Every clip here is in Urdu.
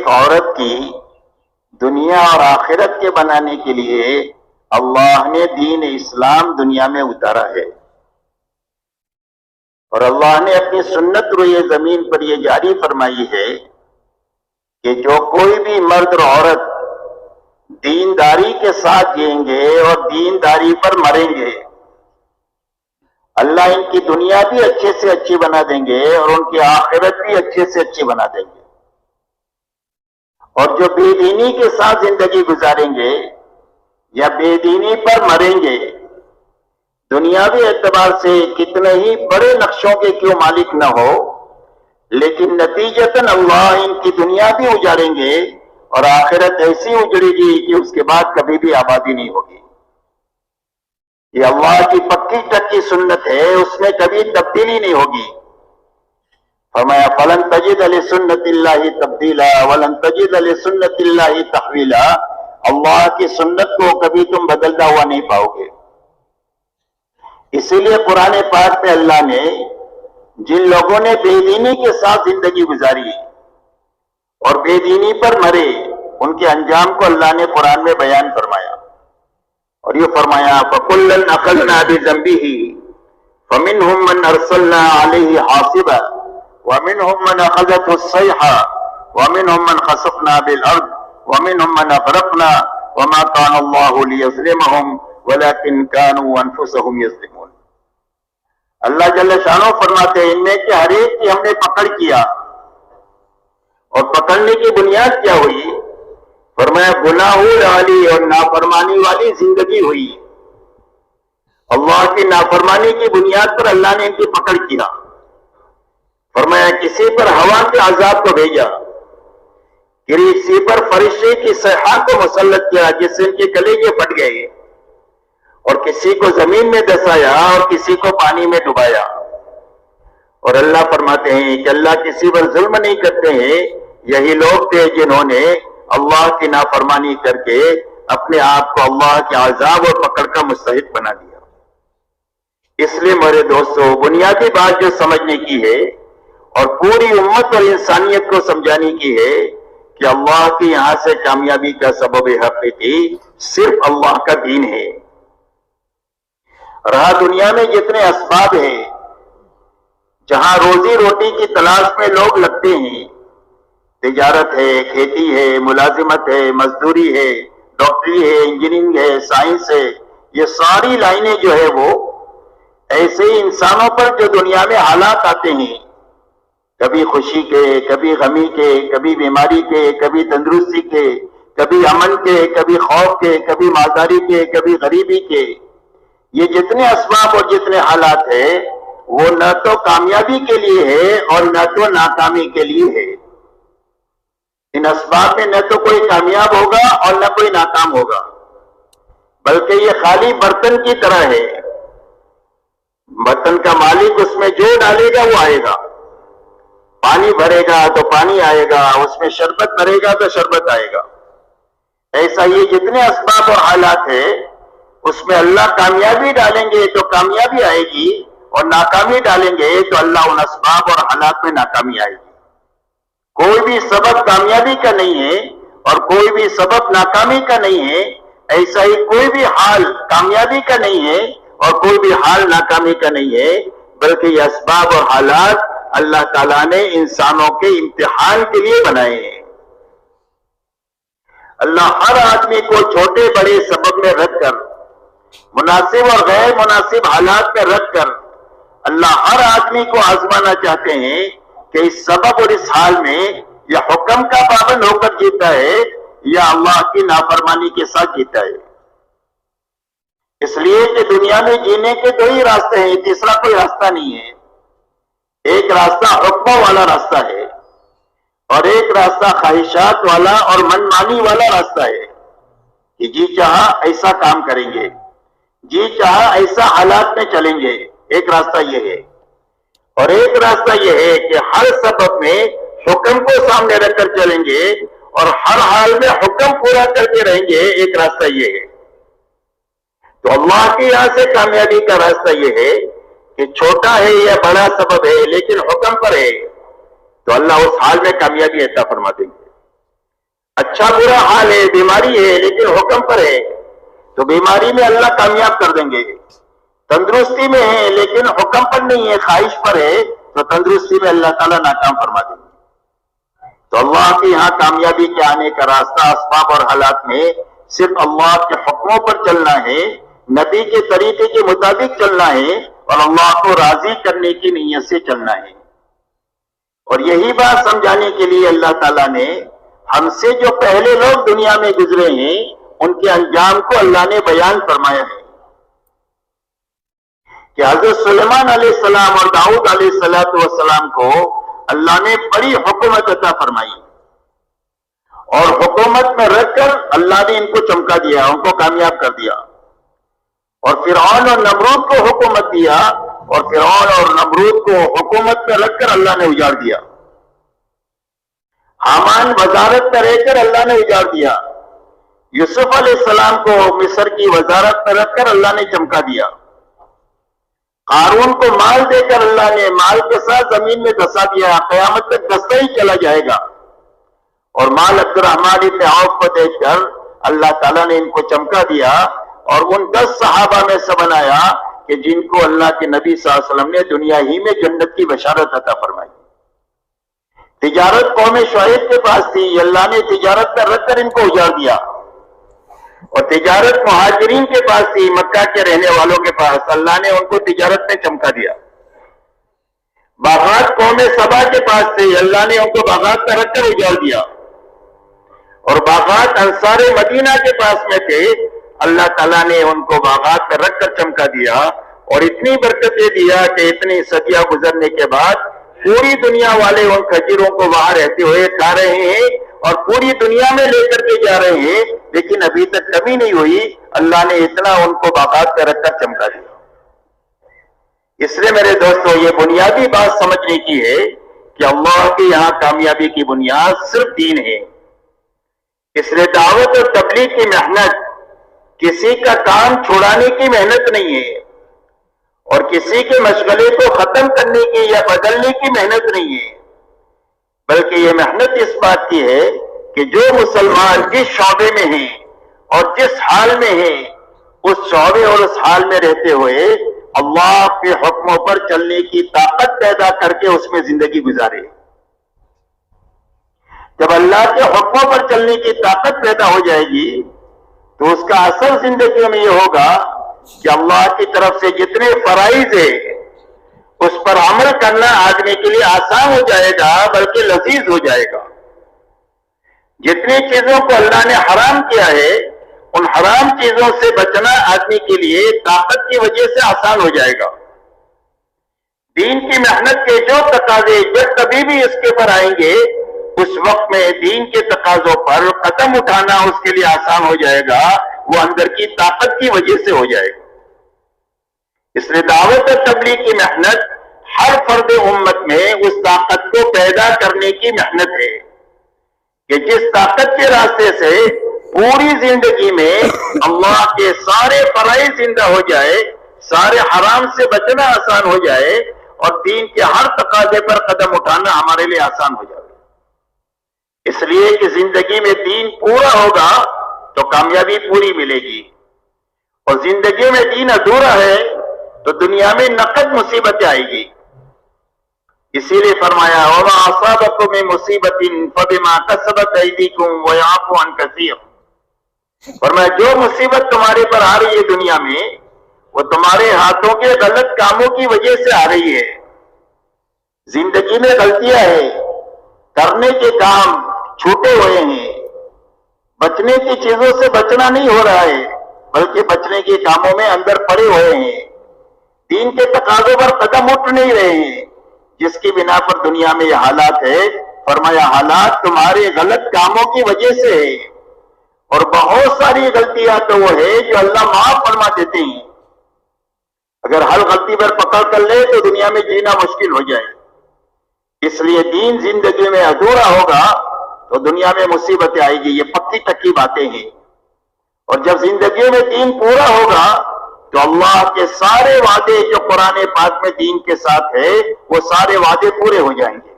ایک عورت کی دنیا اور آخرت کے بنانے کے لیے اللہ نے دین اسلام دنیا میں اتارا ہے، اور اللہ نے اپنی سنت روئے زمین پر یہ جاری فرمائی ہے کہ جو کوئی بھی مرد اور عورت دینداری کے ساتھ جئیں گے اور دینداری پر مریں گے، اللہ ان کی دنیا بھی اچھے سے اچھی بنا دیں گے اور ان کی آخرت بھی اچھے سے اچھی بنا دیں گے۔ اور جو بے دینی کے ساتھ زندگی گزاریں گے یا بے دینی پر مریں گے، دنیاوی اعتبار سے کتنے ہی بڑے نقشوں کے کیوں مالک نہ ہو، لیکن نتیجتاً اللہ ان کی دنیا بھی اجاڑیں گے اور آخرت ایسی اجڑے گی کہ اس کے بعد کبھی بھی آبادی نہیں ہوگی۔ یہ اللہ کی پکی ٹکی سنت ہے، اس میں کبھی تبدیلی نہیں ہوگی۔ فرمایا فلن تجد لسنت اللہ تبدیلا ولن تجد لسنت اللہ تحویلا، اللہ کی سنت کو کبھی تم بدلتا ہوا نہیں پاؤ گے۔ اسی لیے قرآن پاک میں اللہ نے جن لوگوں نے بے دینی کے ساتھ زندگی گزاری اور بے دینی پر مرے، ان کے انجام کو اللہ نے قرآن میں بیان فرمایا، اور یہ فرمایا فَكُلًّا أَخَذْنَا بِذَنبِهِ فَمِنْهُمْ مَنْ أَرْسَلْنَا عَلَيْهِ حَاصِبًا وَمِنْهُمْ مَنْ أَخَذَتْهُ الصَّيْحَةُ وَمِنْهُمْ مَنْ خَسَفْنَا بِالْأَرْضِ وَمِنْهُمْ مَنْ أَغْرَقْنَا وَمَا كَانَ اللَّهُ لِيَظْلِمَهُمْ وَلَكِنْ كَانُوا أَنفُسَهُمْ يَظْلِمُونَ۔ اللہ جل شانہ فرماتے ہیں ان میں کہ ہر ایک کی ہم نے پکڑ کیا، اور پکڑنے کی بنیاد کیا ہوئی؟ فرمایا گناہ والی اور نافرمانی والی زندگی ہوئی۔ اللہ کی نافرمانی کی بنیاد پر اللہ نے ان کی پکڑ کیا۔ فرمایا کسی پر ہوا کے عذاب کو بھیجا، کسی پر فرشتے کی صیحہ کو مسلط کیا جس سے ان کے کلیجے پھٹ گئے، اور کسی کو زمین میں دسایا اور کسی کو پانی میں ڈبایا۔ اور اللہ فرماتے ہیں کہ اللہ کسی پر ظلم نہیں کرتے ہیں، یہی لوگ تھے جنہوں نے اللہ کی نافرمانی کر کے اپنے آپ کو اللہ کے عذاب اور پکڑ کا مستحق بنا دیا۔ اس لیے میرے دوستو، بنیادی بات جو سمجھنے کی ہے اور پوری امت اور انسانیت کو سمجھانے کی ہے کہ اللہ کی یہاں سے کامیابی کا سبب حقیقی صرف اللہ کا دین ہے۔ رہا دنیا میں جتنے اسباب ہیں جہاں روزی روٹی کی تلاش میں لوگ لگتے ہیں، تجارت ہے، کھیتی ہے، ملازمت ہے، مزدوری ہے، ڈاکٹری ہے، انجینئرنگ ہے، سائنس ہے، یہ ساری لائنیں جو ہے وہ ایسے ہی انسانوں پر جو دنیا میں حالات آتے ہیں، کبھی خوشی کے، کبھی غمی کے، کبھی بیماری کے، کبھی تندرستی کے، کبھی امن کے، کبھی خوف کے، کبھی مالداری کے، کبھی غریبی کے، یہ جتنے اسباب اور جتنے حالات ہیں وہ نہ تو کامیابی کے لیے ہے اور نہ تو ناکامی کے لیے ہے۔ ان اسباب میں نہ تو کوئی کامیاب ہوگا اور نہ کوئی ناکام ہوگا، بلکہ یہ خالی برتن کی طرح ہے۔ برتن کا مالک اس میں جو ڈالے گا وہ آئے گا، پانی بھرے گا تو پانی آئے گا، اس میں شربت بھرے گا تو شربت آئے گا۔ ایسا یہ جتنے اسباب اور حالات ہیں اس میں اللہ کامیابی ڈالیں گے تو کامیابی آئے گی، اور ناکامی ڈالیں گے تو اللہ ان اسباب اور حالات میں ناکامی آئے گی۔ کوئی بھی سبب کامیابی کا نہیں ہے اور کوئی بھی سبب ناکامی کا نہیں ہے، ایسا ہی کوئی بھی حال کامیابی کا نہیں ہے اور کوئی بھی حال ناکامی کا نہیں ہے، بلکہ یہ اسباب اور حالات اللہ تعالیٰ نے انسانوں کے امتحان کے لیے بنائے ہیں۔ اللہ ہر آدمی کو چھوٹے بڑے سبب میں رکھ کر، مناسب اور غیر مناسب حالات میں رکھ کر اللہ ہر آدمی کو آزمانا چاہتے ہیں کہ اس سبب اور اس حال میں یا حکم کا پابند ہو کر جیتا ہے یا اللہ کی نافرمانی کے ساتھ جیتا ہے۔ اس لیے کہ دنیا میں جینے کے دو ہی راستے ہیں، تیسرا کوئی راستہ نہیں ہے۔ ایک راستہ حکموں والا راستہ ہے اور ایک راستہ خواہشات والا اور منمانی والا راستہ ہے کہ جی چاہا ایسا کام کریں گے، جی چاہا ایسا حالات میں چلیں گے، ایک راستہ یہ ہے۔ اور ایک راستہ یہ ہے کہ ہر سبب میں حکم کو سامنے رکھ کر چلیں گے اور ہر حال میں حکم پورا کرتے رہیں گے، ایک راستہ یہ ہے۔ تو اللہ کے یہاں سے کامیابی کا راستہ یہ ہے کہ چھوٹا ہے یا بڑا سبب ہے لیکن حکم پر ہے تو اللہ اس حال میں کامیابی عطا فرما دیں گے۔ اچھا برا حال ہے، بیماری ہے لیکن حکم پر ہے تو بیماری میں اللہ کامیاب کر دیں گے. تندرستی میں ہے لیکن حکم پر نہیں ہے، خواہش پر ہے تو تندرستی میں اللہ تعالیٰ ناکام فرما دیں گے. تو اللہ کے یہاں کامیابی کے آنے کا راستہ اسباب اور حالات میں صرف اللہ کے حکموں پر چلنا ہے، نبی کے طریقے کے مطابق چلنا ہے اور اللہ کو راضی کرنے کی نیت سے چلنا ہے. اور یہی بات سمجھانے کے لیے اللہ تعالیٰ نے ہم سے جو پہلے لوگ دنیا میں گزرے ہیں ان کے انجام کو اللہ نے بیان فرمایا ہے کہ حضرت سلیمان علیہ السلام اور داؤد علیہ السلام کو اللہ نے بڑی حکومت عطا فرمائی اور حکومت میں رکھ کر اللہ نے ان کو چمکا دیا، ان کو کامیاب کر دیا. اور فرعون اور نمرود کو حکومت دیا اور فرعون اور نمرود کو حکومت میں رکھ کر اللہ نے اجاڑ دیا. حامان وزارت میں رہ کر اللہ نے اجاڑ دیا. یوسف علیہ السلام کو مصر کی وزارت میں رکھ کر اللہ نے چمکا دیا. قارون کو مال دے کر اللہ نے مال کے ساتھ زمین میں دسا دیا، قیامت تک دستا ہی چلا جائے گا. اور مال عبد الرحمن ابن عوف کو دیکھ کر اللہ تعالیٰ نے ان کو چمکا دیا اور ان 10 صحابہ میں سے بنایا کہ جن کو اللہ کے نبی صلی اللہ علیہ وسلم نے دنیا ہی میں جنت کی بشارت عطا فرمائی. تجارت قوم شعیب کے پاس تھی، اللہ نے تجارت پر رکھ کر ان کو اجاڑ دیا. اور تجارت مہاجرین کے پاس تھی، مکہ کے رہنے والوں کے پاس، اللہ نے ان کو تجارت میں چمکا دیا. باغات قوم سبا کے پاس تھے، اللہ نے ان کو باغات پر رکھ کر اجاڑ دیا. اور باغات انصار مدینہ کے پاس میں تھے، اللہ تعالیٰ نے ان کو باغات پر رکھ کر چمکا دیا اور اتنی برکت دے دیا کہ اتنی صدیاں گزرنے کے بعد پوری دنیا والے ان کھجوروں کو وہاں رہتے ہوئے کھا رہے ہیں اور پوری دنیا میں لے کر کے جا رہے ہیں، لیکن ابھی تک کمی نہیں ہوئی. اللہ نے اتنا ان کو باغات پر رکھ کر چمکا دیا. اس لیے میرے دوستو یہ بنیادی بات سمجھنے کی ہے کہ اللہ کے یہاں کامیابی کی بنیاد صرف دین ہے. اس لیے دعوت اور تبلیغ کی محنت کسی کا کام چھوڑانے کی محنت نہیں ہے اور کسی کے مشغلے کو ختم کرنے کی یا بدلنے کی محنت نہیں ہے، بلکہ یہ محنت اس بات کی ہے کہ جو مسلمان جس شعبے میں ہیں اور جس حال میں ہیں اس شعبے اور اس حال میں رہتے ہوئے اللہ کے حکموں پر چلنے کی طاقت پیدا کر کے اس میں زندگی گزارے. جب اللہ کے حکموں پر چلنے کی طاقت پیدا ہو جائے گی تو اس کا اثر زندگی میں یہ ہوگا کہ اللہ کی طرف سے جتنے فرائض ہیں اس پر عمل کرنا آدمی کے لیے آسان ہو جائے گا، بلکہ لذیذ ہو جائے گا. جتنی چیزوں کو اللہ نے حرام کیا ہے ان حرام چیزوں سے بچنا آدمی کے لیے طاقت کی وجہ سے آسان ہو جائے گا. دین کی محنت کے جو تقاضے جب کبھی بھی اس کے پر آئیں گے اس وقت میں دین کے تقاضوں پر قدم اٹھانا اس کے لیے آسان ہو جائے گا، وہ اندر کی طاقت کی وجہ سے ہو جائے گا. اس لیے دعوت اور تبلیغ کی محنت ہر فرد امت میں اس طاقت کو پیدا کرنے کی محنت ہے کہ جس طاقت کے راستے سے پوری زندگی میں اللہ کے سارے فرائض زندہ ہو جائے، سارے حرام سے بچنا آسان ہو جائے اور دین کے ہر تقاضے پر قدم اٹھانا ہمارے لیے آسان ہو جائے. اس لیے کہ زندگی میں دین پورا ہوگا تو کامیابی پوری ملے گی، اور زندگی میں دین ادھورا ہے تو دنیا میں نقد مصیبتیں آئے گی. اسی لیے فرمایا وَمَا أَصَابَكُم مِّن مُّصِيبَةٍ فَبِمَا كَسَبَتْ أَيْدِيكُمْ وَيَعْفُو عَن كَثِيرٍ. فرمایا جو مصیبت تمہارے پر آ رہی ہے دنیا میں وہ تمہارے ہاتھوں کے غلط کاموں کی وجہ سے آ رہی ہے. زندگی میں غلطیاں ہیں، کرنے کے کام چھوٹے ہوئے ہیں، بچنے کی چیزوں سے بچنا نہیں ہو رہا ہے بلکہ بچنے کے کاموں میں اندر پڑے ہوئے ہیں. دین کے تقاضوں پر قدم اٹھ نہیں رہے ہیں، جس کی بنا پر دنیا میں یہ حالات ہے. فرمایا حالات تمہارے غلط کاموں کی وجہ سے ہے، اور بہت ساری غلطیاں تو وہ ہے جو اللہ معاف فرما دیتے ہیں. اگر ہر غلطی پر پکڑ کر لے تو دنیا میں جینا مشکل ہو جائے. اس لیے دین زندگی میں ادھورا ہوگا تو دنیا میں مصیبتیں آئے گی، یہ پکی تکی باتیں ہیں. اور جب زندگی میں دین پورا ہوگا تو اللہ کے سارے وعدے جو قرآن پاک میں دین کے ساتھ ہے وہ سارے وعدے پورے ہو جائیں گے.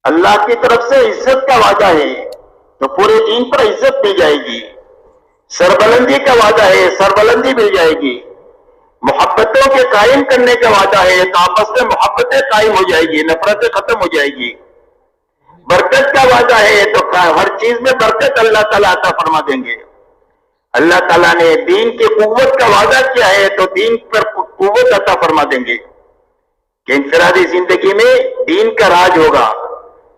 اللہ کی طرف سے عزت کا وعدہ ہے تو پورے دین پر عزت مل جائے گی. سربلندی کا وعدہ ہے، سربلندی مل جائے گی. محبتوں کے قائم کرنے کا وعدہ ہے تو آپس میں محبتیں قائم ہو جائے گی، نفرتیں ختم ہو جائے گی. برکت کا وعدہ ہے تو ہر چیز میں برکت اللہ تعالیٰ عطا فرما دیں گے. اللہ تعالیٰ نے دین کی قوت کا وعدہ کیا ہے تو دین پر قوت عطا فرما دیں گے کہ انفرادی زندگی میں دین کا راج ہوگا،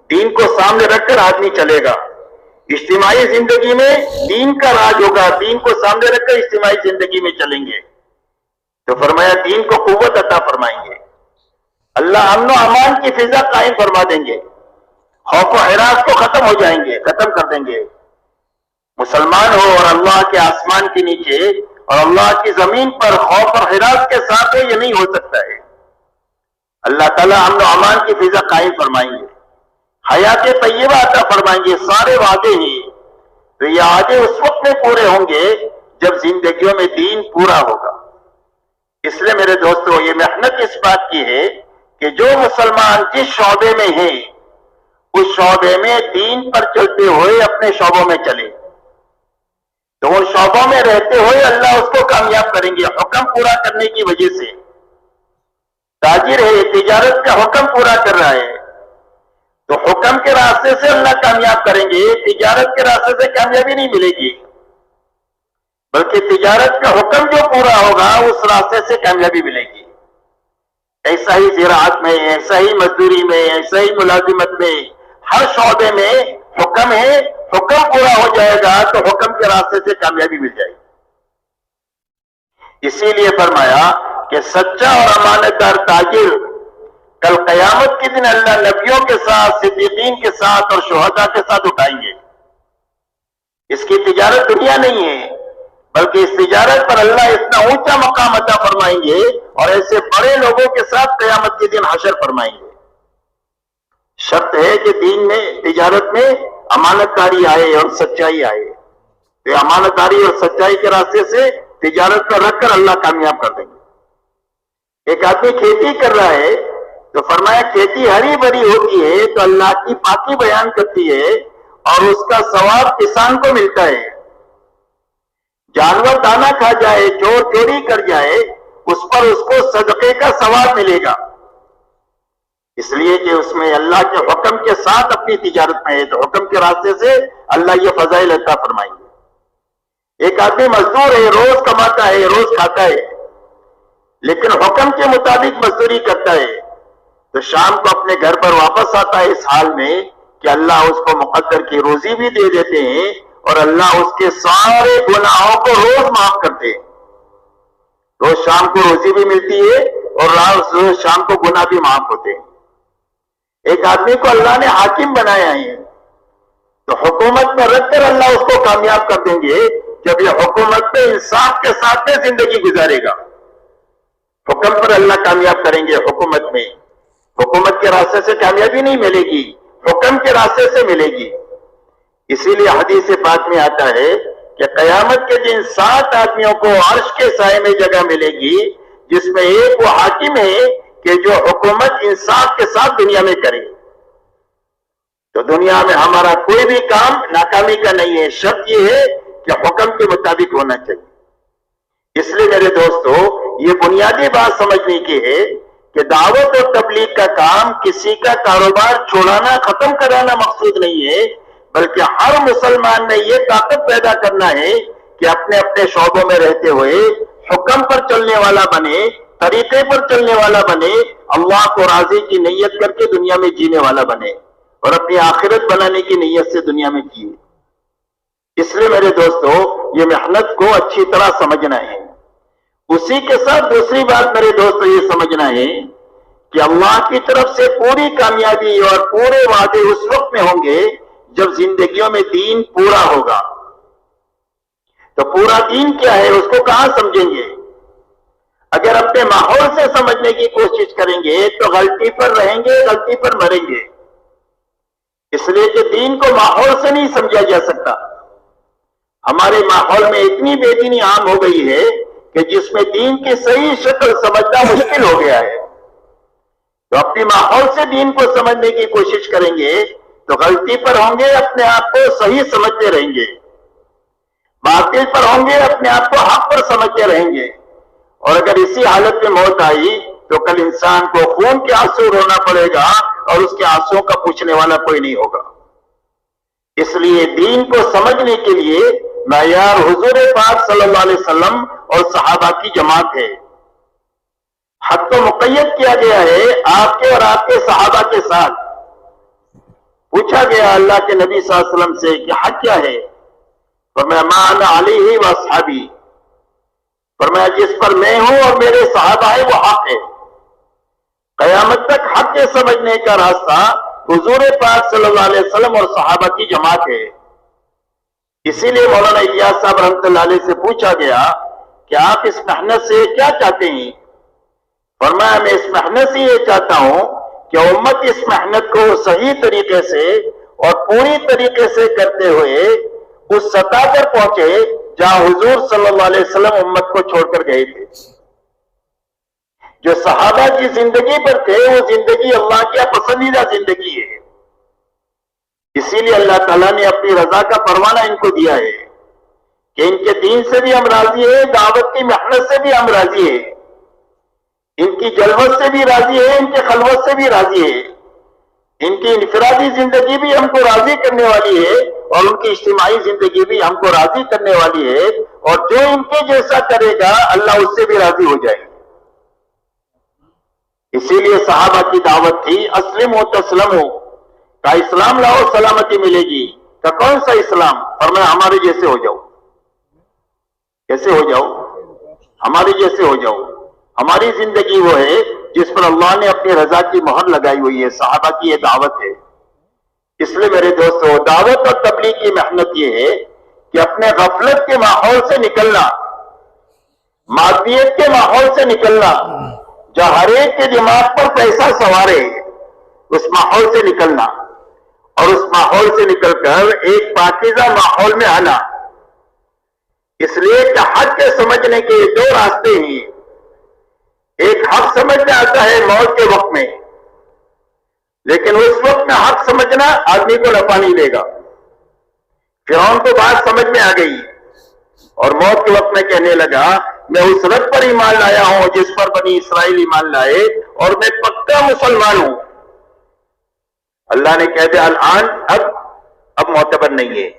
دین کو سامنے رکھ کر آدمی چلے گا. اجتماعی زندگی میں دین کا راج ہوگا، دین کو سامنے رکھ کر اجتماعی زندگی میں چلیں گے. تو فرمایا دین کو قوت عطا فرمائیں گے. اللہ امن و امان کی فضا قائم فرما دیں گے. خوف و ہراس کو ختم ہو جائیں گے، ختم کر دیں گے. مسلمان ہو اور اللہ کے آسمان کے نیچے اور اللہ کی زمین پر خوف اور ہراس کے ساتھ یہ نہیں ہو سکتا ہے. اللہ تعالیٰ امن و امان کی فضا قائم فرمائیں گے، حیات طیبہ عطا فرمائیں گے. سارے وعدے ہی تو یہ وعدے اس وقت میں پورے ہوں گے جب زندگیوں میں دین پورا ہوگا. اس لیے میرے دوستو یہ محنت اس بات کی ہے کہ جو مسلمان جس شعبے میں ہیں اس شعبے میں دین پر چلتے ہوئے اپنے شعبوں میں چلے تو ان شعبوں میں رہتے ہوئے اللہ اس کو کامیاب کریں گے حکم پورا کرنے کی وجہ سے. تاجر ہے، تجارت کا حکم پورا کر رہا ہے تو حکم کے راستے سے اللہ کامیاب کریں گے. تجارت کے راستے سے کامیابی نہیں ملے گی بلکہ تجارت کا حکم جو پورا ہوگا اس راستے سے کامیابی ملے گی. ایسا ہی زراعت میں، ایسا ہی مزدوری میں، ایسا ہی ملازمت میں، ہر شعبے میں حکم ہے، حکم پورا ہو جائے گا تو حکم کے راستے سے کامیابی مل جائے گی. اسی لیے فرمایا کہ سچا اور امانت دار تاجر کل قیامت کے دن اللہ نبیوں کے ساتھ، صدیقین کے ساتھ اور شہداء کے ساتھ اٹھائیں گے. اس کی تجارت دنیا نہیں ہے بلکہ اس تجارت پر اللہ اتنا اونچا مقام عطا فرمائیں گے اور ایسے بڑے لوگوں کے ساتھ قیامت کے دن حشر فرمائیں گے. شرط ہے کہ دین میں، تجارت میں امانت داری آئے اور سچائی آئے. تو امانت داری اور سچائی کے راستے سے تجارت پر رکھ کر اللہ کامیاب کر دیں گے. ایک آدمی کھیتی کر رہا ہے تو فرمایا کھیتی ہری بھری ہوتی ہے تو اللہ کی پاکی بیان کرتی ہے اور اس کا ثواب کسان کو ملتا ہے. جانور دانا کھا جائے، چور چوری کر جائے، اس پر اس کو صدقے کا ثواب ملے گا، اس لیے کہ اس میں اللہ کے حکم کے ساتھ اپنی تجارت میں ہے تو حکم کے راستے سے اللہ یہ فضائل عطا فرمائیں گے. ایک آدمی مزدور ہے، روز کماتا ہے، روز کھاتا ہے، لیکن حکم کے مطابق مزدوری کرتا ہے تو شام کو اپنے گھر پر واپس آتا ہے اس حال میں کہ اللہ اس کو مقدر کی روزی بھی دے دیتے ہیں اور اللہ اس کے سارے گناہوں کو روز معاف کرتے ہیں. روز شام کو روزی بھی ملتی ہے اور روز شام کو گناہ بھی معاف ہوتے ہیں. ایک آدمی کو اللہ نے حاکم بنایا ہے تو حکومت میں رکھ کر اللہ اس کو کامیاب کر دیں گے جب یہ حکومت میں انصاف کے ساتھ میں زندگی گزارے گا. حکم پر اللہ کامیاب کریں گے. حکومت میں، حکومت کے راستے سے کامیابی نہیں ملے گی، حکم کے راستے سے ملے گی. اسی لیے حدیث پاک میں آتا ہے کہ قیامت کے دن 7 آدمیوں کو عرش کے سائے میں جگہ ملے گی جس میں ایک وہ حاکم ہے کہ جو حکومت انصاف کے ساتھ دنیا میں کرے. تو دنیا میں ہمارا کوئی بھی کام ناکامی کا نہیں ہے، شرط یہ ہے کہ حکم کے مطابق ہونا چاہیے. اس لیے میرے دوستو یہ بنیادی بات سمجھنے کی ہے کہ دعوت اور تبلیغ کا کام کسی کا کاروبار چھوڑانا، ختم کرانا مقصود نہیں ہے، بلکہ ہر مسلمان نے یہ طاقت پیدا کرنا ہے کہ اپنے اپنے شعبوں میں رہتے ہوئے حکم پر چلنے والا بنے، طریقے پر چلنے والا بنے، اللہ کو راضی کی نیت کر کے دنیا میں جینے والا بنے اور اپنی آخرت بنانے کی نیت سے دنیا میں جیے. اس لیے میرے دوستو یہ محنت کو اچھی طرح سمجھنا ہے. اسی کے ساتھ دوسری بات میرے دوستو یہ سمجھنا ہے کہ اللہ کی طرف سے پوری کامیابی اور پورے وعدے اس وقت میں ہوں گے جب زندگیوں میں دین پورا ہوگا. تو پورا دین کیا ہے اس کو کہاں سمجھیں گے؟ اگر اپنے ماحول سے سمجھنے کی کوشش کریں گے تو غلطی پر رہیں گے، غلطی پر مریں گے. اس لیے کہ دین کو ماحول سے نہیں سمجھا جا سکتا. ہمارے ماحول میں اتنی بے دینی عام ہو گئی ہے کہ جس میں دین کی صحیح شکل سمجھنا مشکل ہو گیا ہے. تو اپنی ماحول سے دین کو سمجھنے کی کوشش کریں گے تو غلطی پر ہوں گے اپنے آپ کو صحیح سمجھتے رہیں گے، باطل پر ہوں گے اپنے آپ کو حق پر سمجھتے رہیں گے، اور اگر اسی حالت میں موت آئی تو کل انسان کو خون کے آنسو رونا پڑے گا اور اس کے آنسو کا پوچھنے والا کوئی نہیں ہوگا۔ اس لیے دین کو سمجھنے کے لیے معیار حضور پاک صلی اللہ علیہ وسلم اور صحابہ کی جماعت ہے۔ حق تو مقید کیا گیا ہے آپ کے اور آپ کے صحابہ کے ساتھ۔ پوچھا گیا اللہ کے نبی صلی اللہ علیہ وسلم سے کہ حق کیا ہے؟ فرمایا ما انا علیہ و اصحابی، فرمایا جس پر میں ہوں اور میرے صحابہ ہیں وہ حق ہے۔ قیامت تک حق کے سمجھنے کا راستہ حضور پاک صلی اللہ علیہ وسلم اور صحابہ کی جماعت ہے۔ اسی لیے مولانا الیاس صاحب رحمۃ اللہ علیہ سے پوچھا گیا کہ آپ اس محنت سے کیا چاہتے ہیں؟ فرمایا میں اس محنت سے یہ چاہتا ہوں کہ امت اس محنت کو صحیح طریقے سے اور پوری طریقے سے کرتے ہوئے اس سطح پر پہنچے جہاں حضور صلی اللہ علیہ وسلم امت کو چھوڑ کر گئے تھے۔ جو صحابہ کی زندگی پر تھے وہ زندگی اللہ کی پسندیدہ زندگی ہے، اسی لیے اللہ تعالیٰ نے اپنی رضا کا پروانہ ان کو دیا ہے کہ ان کے دین سے بھی ہم راضی ہیں، دعوت کی محنت سے بھی ہم راضی ہیں، ان کی جلوت سے بھی راضی ہے، ان کی خلوت سے بھی راضی ہے، ان کی انفرادی زندگی بھی ہم کو راضی کرنے والی ہے اور ان کی اجتماعی زندگی بھی ہم کو راضی کرنے والی ہے، اور جو ان کے جیسا کرے گا اللہ اس سے بھی راضی ہو جائے گا۔ اسی لیے صحابہ کی دعوت تھی اسلم و تسلم ہو، کا اسلام لاؤ سلامتی ملے گی۔ کا کون سا اسلام؟ فرمایا ہمارے جیسے ہو جاؤ۔ کیسے ہو جاؤ؟ ہمارے جیسے ہو جاؤ۔ ہماری زندگی وہ ہے جس پر اللہ نے اپنی رضا کی مہر لگائی ہوئی ہے، صحابہ کی یہ دعوت ہے۔ اس لیے میرے دوستو دعوت اور تبلیغ کی محنت یہ ہے کہ اپنے غفلت کے ماحول سے نکلنا، مادیت کے ماحول سے نکلنا، جو ہر ایک کے دماغ پر پیسہ سوارے اس ماحول سے نکلنا، اور اس ماحول سے نکل کر ایک پاکیزہ ماحول میں آنا۔ اس لیے کہ حق کے سمجھنے کے دو راستے ہیں، ایک حق سمجھ میں آتا ہے موت کے وقت میں، لیکن اس وقت میں حق سمجھنا آدمی کو نفع نہیں دے گا۔ فرعون کو بات سمجھ میں آ گئی اور موت کے وقت میں کہنے لگا میں اس رب پر ایمان لایا ہوں جس پر بنی اسرائیل ایمان لائے اور میں پکا مسلمان ہوں۔ اللہ نے کہہ دیا الآن اب معتبر نہیں ہے،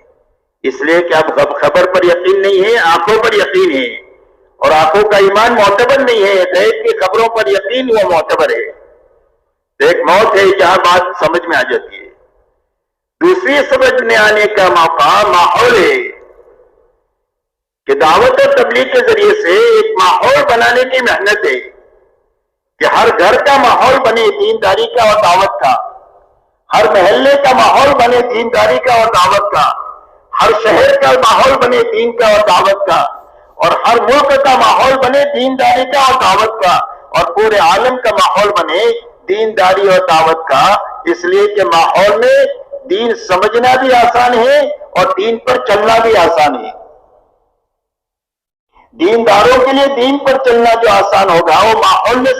اس لیے کہ اب خبر پر یقین نہیں ہے، آنکھوں پر یقین ہے، اور آنکھوں کا ایمان معتبر نہیں ہے، غیب کی خبروں پر یقین وہ معتبر ہے۔ ایک موت ہے جہاں بات سمجھ میں آ جاتی ہے، دوسری سمجھ میں آنے کا موقع ماحول ہے کہ دعوت اور تبلیغ کے ذریعے سے ایک ماحول بنانے کی محنت ہے کہ ہر گھر کا ماحول بنے دینداری کا اور دعوت کا، ہر محلے کا ماحول بنے دینداری کا اور دعوت کا، ہر شہر کا ماحول بنے دین کا اور دعوت کا، اور ہر ملک کا ماحول بنے دینداری کا اور دعوت کا، اور پورے عالم کا ماحول بنے دینداری اور دعوت کا۔ اس لیے کہ ماحول میں دین سمجھنا بھی آسان ہے اور دین پر چلنا بھی آسان ہے۔ دینداروں کے لیے دین پر چلنا جو آسان ہوگا وہ ماحول میں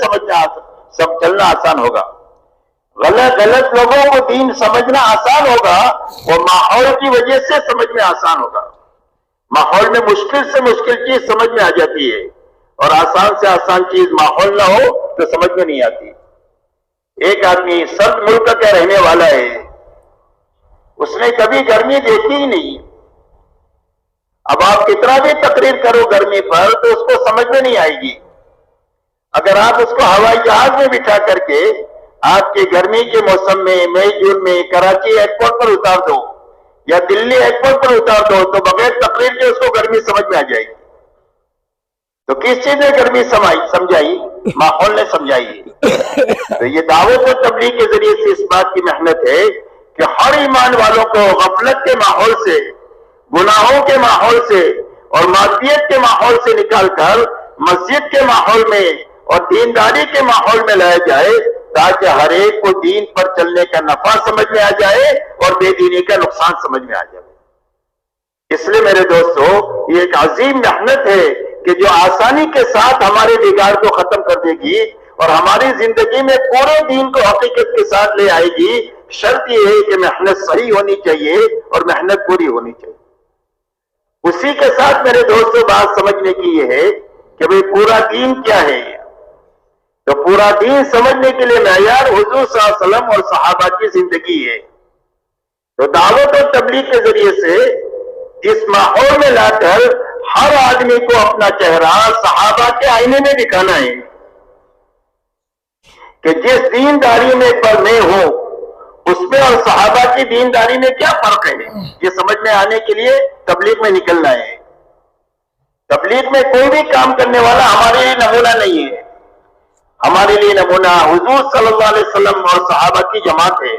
چلنا آسان ہوگا۔ غلط لوگوں کو دین سمجھنا آسان ہوگا، وہ ماحول کی وجہ سے سمجھ میں آسان ہوگا۔ ماحول میں مشکل سے مشکل چیز سمجھ میں آ جاتی ہے، اور آسان سے آسان چیز ماحول نہ ہو تو سمجھ میں نہیں آتی۔ ایک آدمی سرد ملک کا رہنے والا ہے، اس نے کبھی گرمی دیکھی ہی نہیں۔ اب آپ کتنا بھی تقریر کرو گرمی پر تو اس کو سمجھ میں نہیں آئے گی۔ اگر آپ اس کو ہوائی جہاز میں بٹھا کر کے آپ کے گرمی کے موسم میں مئی جون میں کراچی ایئرپورٹ پر اتار دو یا دلی ایئرپورٹ پر اتار دو تو بغیر تقریر کے اس کو گرمی سمجھ میں آ جائے گی۔ تو کس چیز نے گرمی سمجھائی؟ ماحول نے سمجھائی۔ تو یہ دعوت و تبلیغ کے ذریعے سے اس بات کی محنت ہے کہ ہر ایمان والوں کو غفلت کے ماحول سے، گناہوں کے ماحول سے اور مادیت کے ماحول سے نکال کر مسجد کے ماحول میں اور دینداری کے ماحول میں لایا جائے، تاکہ ہر ایک کو دین پر چلنے کا نفع سمجھ میں آ جائے اور بے دینی کا نقصان سمجھ میں آ جائے۔ اس لیے میرے دوستو یہ ایک عظیم محنت ہے کہ جو آسانی کے ساتھ ہمارے بگاڑ کو ختم کر دے گی اور ہماری زندگی میں پورے دین کو حقیقت کے ساتھ لے آئے گی شرط یہ ہے کہ محنت صحیح ہونی چاہیے اور محنت پوری ہونی چاہیے۔ اسی کے ساتھ میرے دوستوں بات سمجھنے کی یہ ہے کہ بھئی پورا دین کیا ہے؟ تو پورا دین سمجھنے کے لیے معیار حضور صلی اللہ علیہ وسلم اور صحابہ کی زندگی ہے۔ تو دعوت اور تبلیغ کے ذریعے سے اس ماحول میں لا کر ہر آدمی کو اپنا چہرہ صحابہ کے آئینے میں دکھانا ہے کہ جس دینداری میں پر میں ہوں اس میں اور صحابہ کی دینداری میں کیا فرق ہے، یہ سمجھ میں آنے کے لیے تبلیغ میں نکلنا ہے۔ تبلیغ میں کوئی بھی کام کرنے والا ہمارے لیے نمونہ نہیں ہے، ہمارے لیے نمونہ حضور صلی اللہ علیہ وسلم اور صحابہ کی جماعت ہے۔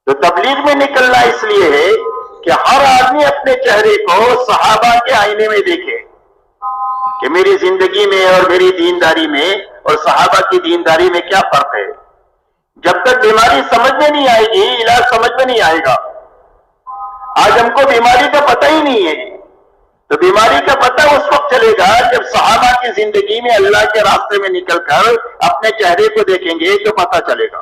تو تبلیغ میں نکلنا اس لیے ہے کہ ہر آدمی اپنے چہرے کو صحابہ کے آئینے میں دیکھے کہ میری زندگی میں اور میری دینداری میں اور صحابہ کی دینداری میں کیا فرق ہے۔ جب تک بیماری سمجھ میں نہیں آئے گی، علاج سمجھ میں نہیں آئے گا۔ آج ہم کو بیماری کا پتہ ہی نہیں ہے، تو بیماری کا پتہ اس وقت چلے گا جب صحابہ کی زندگی میں اللہ کے راستے میں نکل کر اپنے چہرے کو دیکھیں گے تو پتہ چلے گا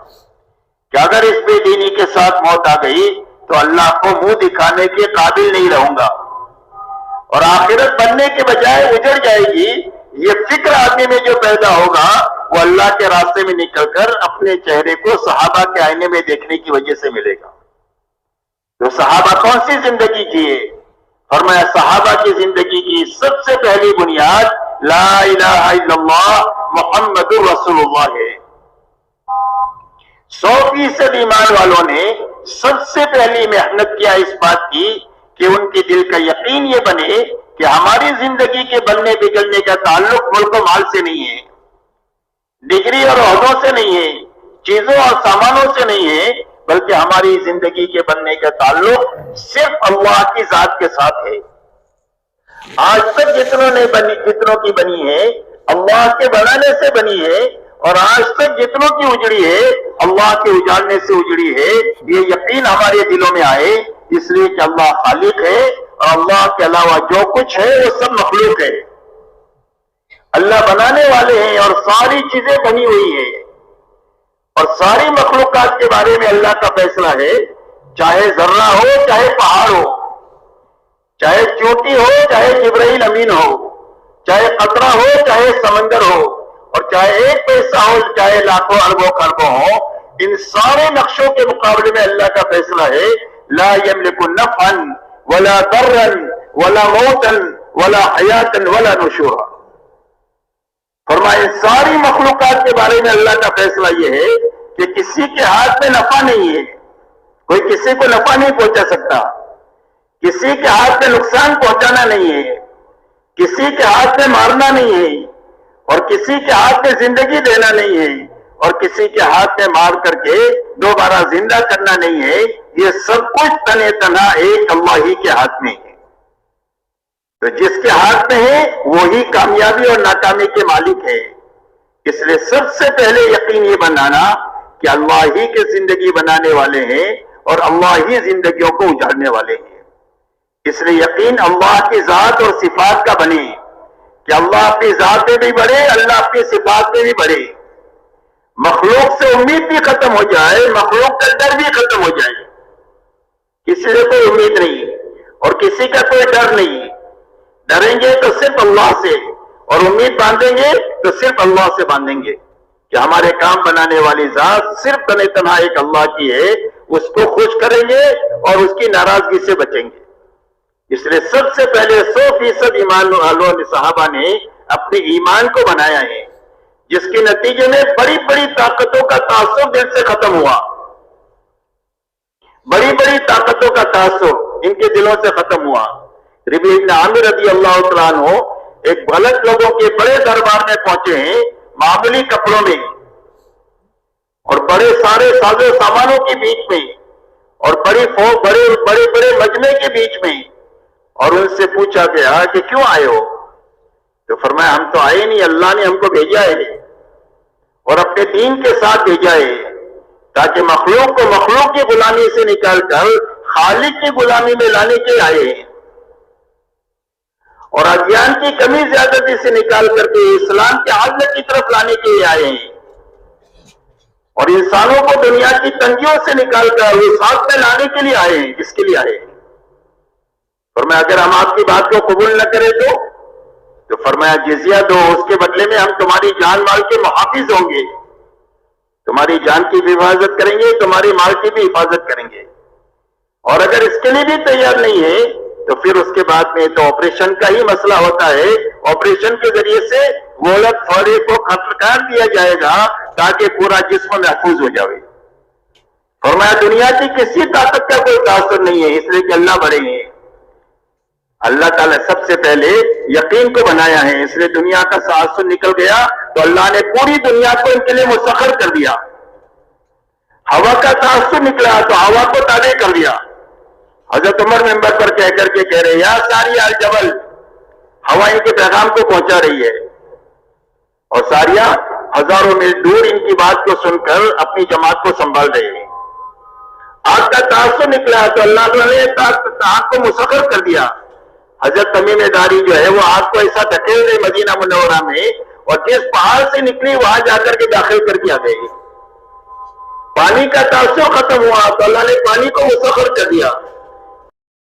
کہ اگر اس بے دینی کے ساتھ موت آ گئی تو اللہ کو منہ دکھانے کے قابل نہیں رہوں گا، اور آخرت بننے کے بجائے اجڑ جائے گی۔ یہ فکر آدمی میں جو پیدا ہوگا وہ اللہ کے راستے میں نکل کر اپنے چہرے کو صحابہ کے آئینے میں دیکھنے کی وجہ سے ملے گا۔ تو صحابہ کون سی زندگی جیے؟ فرمایا صحابہ کی زندگی کی سب سے پہلی بنیاد لا الہ الا اللہ محمد رسول اللہ ہے۔ 100% ایمان والوں نے سب سے پہلی محنت کیا اس بات کی کہ ان کے دل کا یقین یہ بنے کہ ہماری زندگی کے بننے بگڑنے کا تعلق ملک و مال سے نہیں ہے، ڈگری اور عہدوں سے نہیں ہے، چیزوں اور سامانوں سے نہیں ہے، بلکہ ہماری زندگی کے بننے کا تعلق صرف اللہ کی ذات کے ساتھ ہے۔ آج تک جتنوں کی بنی ہے اللہ کے بنانے سے بنی ہے، اور آج تک جتنوں کی اجڑی ہے اللہ کے اجاڑنے سے اجڑی ہے۔ یہ یقین ہمارے دلوں میں آئے، اس لیے کہ اللہ خالق ہے اور اللہ کے علاوہ جو کچھ ہے وہ سب مخلوق ہے۔ اللہ بنانے والے ہیں اور ساری چیزیں بنی ہوئی ہیں، اور ساری مخلوقات کے بارے میں اللہ کا فیصلہ ہے، چاہے ذرہ ہو چاہے پہاڑ ہو، چاہے چوٹی ہو چاہے جبرائیل امین ہو، چاہے قطرہ ہو چاہے سمندر ہو، اور چاہے ایک پیسہ ہو چاہے لاکھوں اربوں خربوں ہو، ان سارے نقشوں کے مقابلے میں اللہ کا فیصلہ ہے لا یملک نفعا ولا ضرا ولا موتا ولا حیاتا ولا نشورا۔ فرمائے ساری مخلوقات کے بارے میں اللہ کا فیصلہ یہ ہے کہ کسی کے ہاتھ میں نفع نہیں ہے، کوئی کسی کو نفع نہیں پہنچا سکتا، کسی کے ہاتھ میں نقصان پہنچانا نہیں ہے، کسی کے ہاتھ میں مارنا نہیں ہے، اور کسی کے ہاتھ میں زندگی دینا نہیں ہے، اور کسی کے ہاتھ میں مار کر کے دوبارہ زندہ کرنا نہیں ہے۔ یہ سب کچھ تنے تنہا ایک اللہ ہی کے ہاتھ میں ہے۔ تو جس کے ہاتھ میں ہے وہی کامیابی اور ناکامی کے مالک ہے۔ اس لیے سب سے پہلے یقین یہ بنانا کہ اللہ ہی کے زندگی بنانے والے ہیں اور اللہ ہی زندگیوں کو اجاڑنے والے ہیں۔ اس لیے یقین اللہ کی ذات اور صفات کا بنے کہ اللہ اپنی ذات میں بھی بڑھے، اللہ اپنی صفات میں بھی بڑھے۔ مخلوق سے امید بھی ختم ہو جائے، مخلوق کا ڈر بھی ختم ہو جائے۔ کسی سے کوئی امید نہیں اور کسی کا کوئی ڈر نہیں۔ ڈریں گے تو صرف اللہ سے، اور امید باندھیں گے تو صرف اللہ سے باندھیں گے کہ ہمارے کام بنانے والی ذات صرف تنے تنہا ایک اللہ کی ہے، اس کو خوش کریں گے اور اس کی ناراضگی سے بچیں گے۔ اس لیے سب سے پہلے 100% ایمان والوں صحابہ نے اپنے ایمان کو بنایا ہے، جس کے نتیجے میں بڑی بڑی طاقتوں کا تعصب دل سے ختم ہوا۔ بڑی بڑی طاقتوں کا تعصب ان کے دلوں سے ختم ہوا۔ ربیع بن عامر رضی اللہ تعالیٰ عنہ ایک غلط لوگوں کے بڑے دربار میں پہنچے ہیں، معمولی کپڑوں میں اور بڑے سارے ساز و سامانوں کے بیچ میں اور بڑے مجمع کے بیچ میں، اور ان سے پوچھا گیا کہ کیوں آئے ہو؟ تو فرمایا ہم تو آئے نہیں، اللہ نے ہم کو بھیجا ہے اور اپنے دین کے ساتھ بھیجا ہے تاکہ مخلوق کو مخلوق کی غلامی سے نکال کر خالق کی غلامی میں لانے کے آئے ہیں، اور ادیان کی کمی زیادتی سے نکال کر کے اسلام کے عدل کی طرف لانے کے لیے آئے ہیں۔ اور انسانوں کو دنیا کی تنگیوں سے نکال کر وہ ساتھ میں لانے کے لیے آئے ہیں. کس کے لیے آئے ہیں؟ فرمایا اگر ہم آپ کی بات کو قبول نہ کریں تو فرمایا جزیہ دو، اس کے بدلے میں ہم تمہاری جان مال کے محافظ ہوں گے، تمہاری جان کی بھی حفاظت کریں گے، تمہاری مال کی بھی حفاظت کریں گے. اور اگر اس کے لیے بھی تیار نہیں ہے تو پھر اس کے بعد میں تو آپریشن کا ہی مسئلہ ہوتا ہے. آپریشن کے ذریعے سے گولت پھوڑے کو ختم کر دیا جائے گا تاکہ پورا جسم محفوظ ہو جائے. فرمایا دنیا کی کسی طاقت کا کوئی تاثر نہیں ہے، اس لیے کہ اللہ بڑے ہیں. اللہ تعالیٰ سب سے پہلے یقین کو بنایا ہے، اس لیے دنیا کا تاثر نکل گیا تو اللہ نے پوری دنیا کو ان کے لیے مسخر کر دیا. ہوا کا تاثر نکلا تو ہوا کو تابع کر دیا. حضرت عمر منبر پر کہہ کر کے کہہ رہے یا ساریہ الجبل، ہوا ان کے پیغام کو پہنچا رہی ہے اور ساریہ ہزاروں میل دور ان کی بات کو سن کر اپنی جماعت کو سنبھال رہے ہیں. آگ کا تاثر نکلا تو اللہ نے آگ کو مسخر کر دیا. حضرت تمیم داری جو ہے وہ آگ کو ایسا دھکیل رہے مدینہ منورہ میں، اور جس پہاڑ سے نکلی وہاں جا کر کے داخل کر دیا گئی. پانی کا تاثر ختم ہوا تو اللہ نے پانی کو مسخر کر دیا.